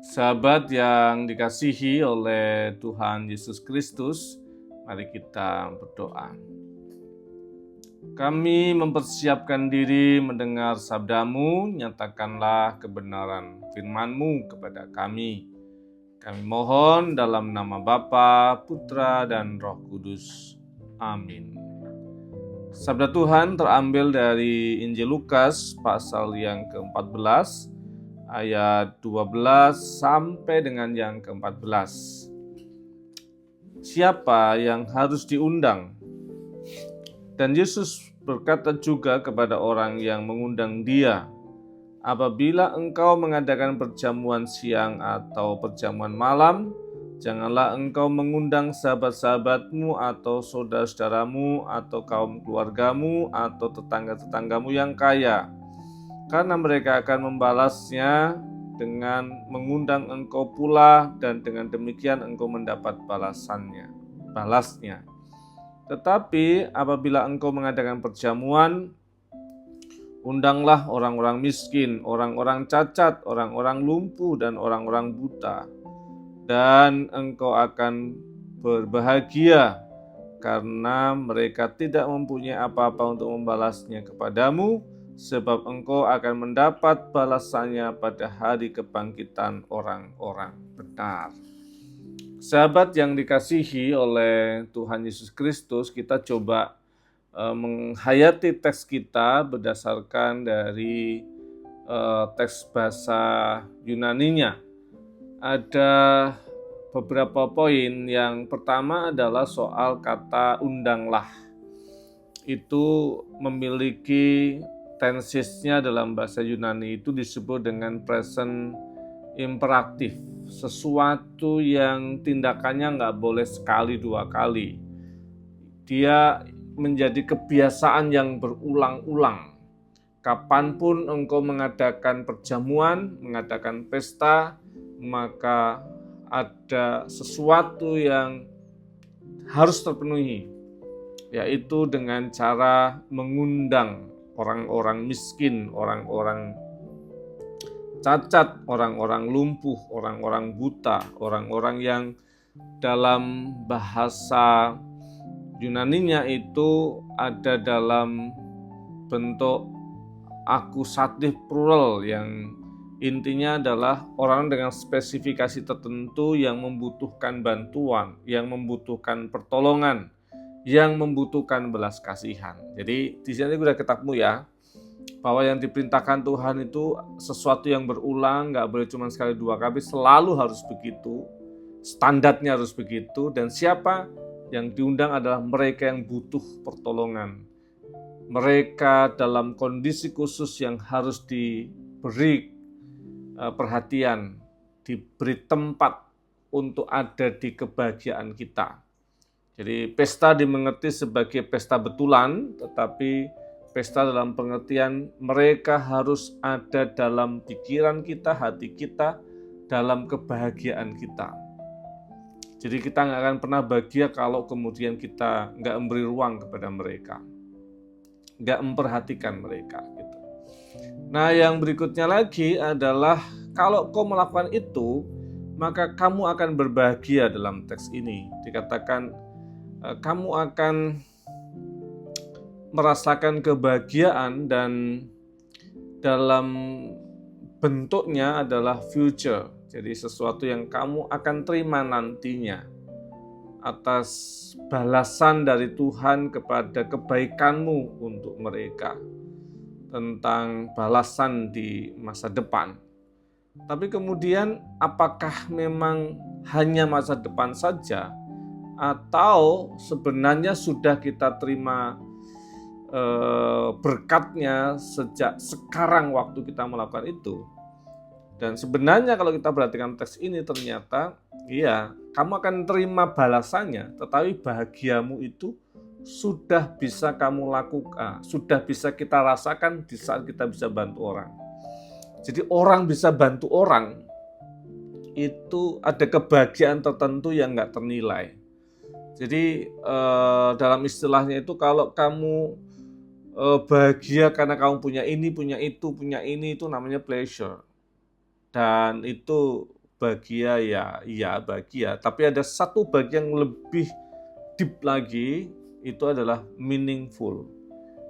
Sahabat yang dikasihi oleh Tuhan Yesus Kristus, mari kita berdoa. Kami mempersiapkan diri mendengar sabda-Mu, nyatakanlah kebenaran firman-Mu kepada kami. Kami mohon dalam nama Bapa, Putra, dan Roh Kudus. Amin. Sabda Tuhan terambil dari Injil Lukas pasal yang ke-14, ayat 12 sampai dengan yang ke-14. Siapa yang harus diundang? Dan Yesus berkata juga kepada orang yang mengundang Dia, apabila engkau mengadakan perjamuan siang atau perjamuan malam, janganlah engkau mengundang sahabat-sahabatmu atau saudara-saudaramu atau kaum keluargamu atau tetangga-tetanggamu yang kaya, karena mereka akan membalasnya dengan mengundang engkau pula, dan dengan demikian engkau mendapat balasnya. Tetapi apabila engkau mengadakan perjamuan, undanglah orang-orang miskin, orang-orang cacat, orang-orang lumpuh, dan orang-orang buta, dan engkau akan berbahagia, karena mereka tidak mempunyai apa-apa untuk membalasnya kepadamu, sebab engkau akan mendapat balasannya pada hari kebangkitan orang-orang benar. Sahabat yang dikasihi oleh Tuhan Yesus Kristus, kita coba menghayati teks kita berdasarkan dari teks bahasa Yunaninya. Ada beberapa poin. Yang pertama adalah soal kata undanglah. Itu memiliki tensisnya dalam bahasa Yunani itu disebut dengan present imperatif, sesuatu yang tindakannya nggak boleh sekali dua kali. Dia menjadi kebiasaan yang berulang-ulang. Kapanpun engkau mengadakan perjamuan, mengadakan pesta, maka ada sesuatu yang harus terpenuhi, yaitu dengan cara mengundang orang-orang miskin, orang-orang cacat, orang-orang lumpuh, orang-orang buta, orang-orang yang dalam bahasa Yunaninya itu ada dalam bentuk akusatif plural yang intinya adalah orang dengan spesifikasi tertentu yang membutuhkan bantuan, yang membutuhkan pertolongan, yang membutuhkan belas kasihan. Jadi di sini sudah ketemu ya, bahwa yang diperintahkan Tuhan itu sesuatu yang berulang, nggak boleh cuma sekali dua kali, selalu harus begitu, standarnya harus begitu. Dan siapa yang diundang adalah mereka yang butuh pertolongan, mereka dalam kondisi khusus yang harus diberi perhatian, diberi tempat untuk ada di kebahagiaan kita. Jadi pesta dimengerti sebagai pesta betulan, tetapi pesta dalam pengertian mereka harus ada dalam pikiran kita, hati kita, dalam kebahagiaan kita. Jadi kita nggak akan pernah bahagia kalau kemudian kita nggak memberi ruang kepada mereka, nggak memperhatikan mereka. Gitu. Nah, yang berikutnya lagi adalah kalau kau melakukan itu, maka kamu akan berbahagia. Dalam teks ini dikatakan kamu akan merasakan kebahagiaan, dan dalam bentuknya adalah future. Jadi sesuatu yang kamu akan terima nantinya atas balasan dari Tuhan kepada kebaikanmu untuk mereka, tentang balasan di masa depan. Tapi kemudian apakah memang hanya masa depan saja, atau sebenarnya sudah kita terima berkatnya sejak sekarang waktu kita melakukan itu? Dan sebenarnya kalau kita perhatikan teks ini, ternyata iya, kamu akan terima balasannya, tetapi bahagiamu itu sudah bisa kamu lakukan, sudah bisa kita rasakan di saat kita bisa bantu orang. Jadi orang bisa bantu orang, itu ada kebahagiaan tertentu yang nggak ternilai. Jadi dalam istilahnya itu, kalau kamu bahagia karena kamu punya ini, punya itu, punya ini, itu namanya pleasure. Dan itu bahagia ya, iya bahagia, tapi ada satu bahagia yang lebih deep lagi, itu adalah meaningful.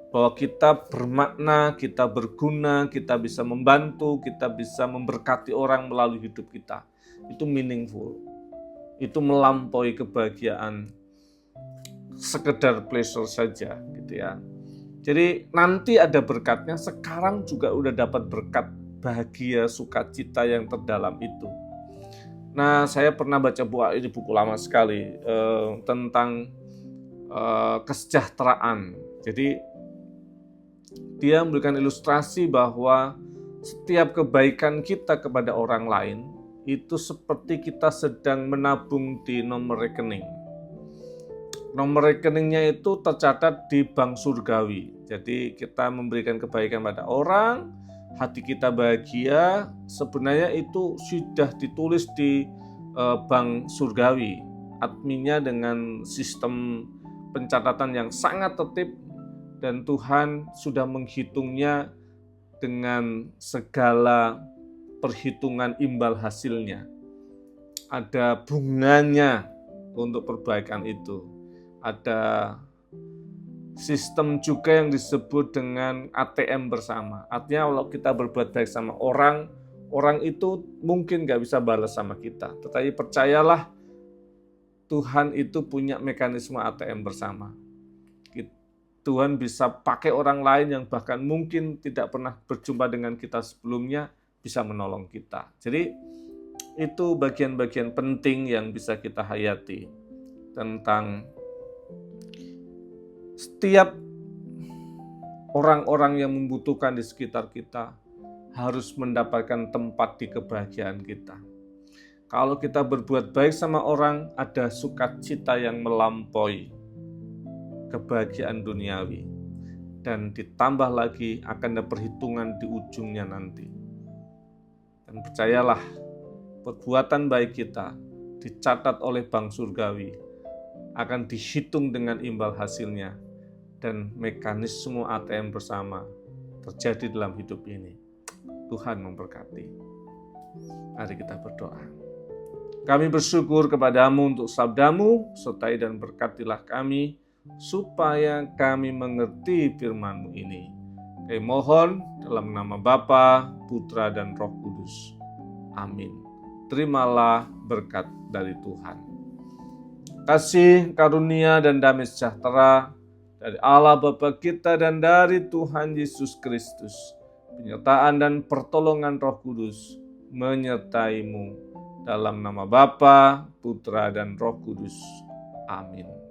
Bahwa kita bermakna, kita berguna, kita bisa membantu, kita bisa memberkati orang melalui hidup kita. Itu meaningful. Itu melampaui kebahagiaan sekedar pleasure saja gitu ya. Jadi nanti ada berkatnya, sekarang juga udah dapat berkat bahagia, sukacita yang terdalam itu. Nah, saya pernah baca buku lama sekali tentang kesejahteraan. Jadi dia memberikan ilustrasi bahwa setiap kebaikan kita kepada orang lain itu seperti kita sedang menabung di nomor rekening. Nomor rekeningnya itu tercatat di bank surgawi. Jadi kita memberikan kebaikan pada orang, hati kita bahagia, sebenarnya itu sudah ditulis di bank surgawi. Adminnya dengan sistem pencatatan yang sangat tertib, dan Tuhan sudah menghitungnya dengan segala perhitungan imbal hasilnya. Ada bunganya untuk perbaikan itu. Ada sistem juga yang disebut dengan ATM bersama. Artinya kalau kita berbuat baik sama orang, orang itu mungkin gak bisa balas sama kita. Tetapi percayalah, Tuhan itu punya mekanisme ATM bersama. Tuhan bisa pakai orang lain yang bahkan mungkin tidak pernah berjumpa dengan kita sebelumnya, bisa menolong kita. Jadi itu bagian-bagian penting yang bisa kita hayati tentang setiap orang-orang yang membutuhkan di sekitar kita harus mendapatkan tempat di kebahagiaan kita. Kalau kita berbuat baik sama orang, ada sukacita yang melampaui kebahagiaan duniawi. Dan ditambah lagi akan ada perhitungan di ujungnya nanti. Dan percayalah, perbuatan baik kita dicatat oleh bank surgawi, akan dihitung dengan imbal hasilnya, dan mekanisme ATM bersama terjadi dalam hidup ini. Tuhan memberkati. Mari kita berdoa. Kami bersyukur kepadamu untuk sabdamu, sertai dan berkatilah kami, supaya kami mengerti firman-Mu ini. Kami mohon dalam nama Bapa, Putra, dan Roh Kudus. Amin. Terimalah berkat dari Tuhan. Kasih, karunia, dan damai sejahtera dari Allah Bapa kita dan dari Tuhan Yesus Kristus, penyertaan dan pertolongan Roh Kudus menyertai-Mu dalam nama Bapa, Putra, dan Roh Kudus. Amin.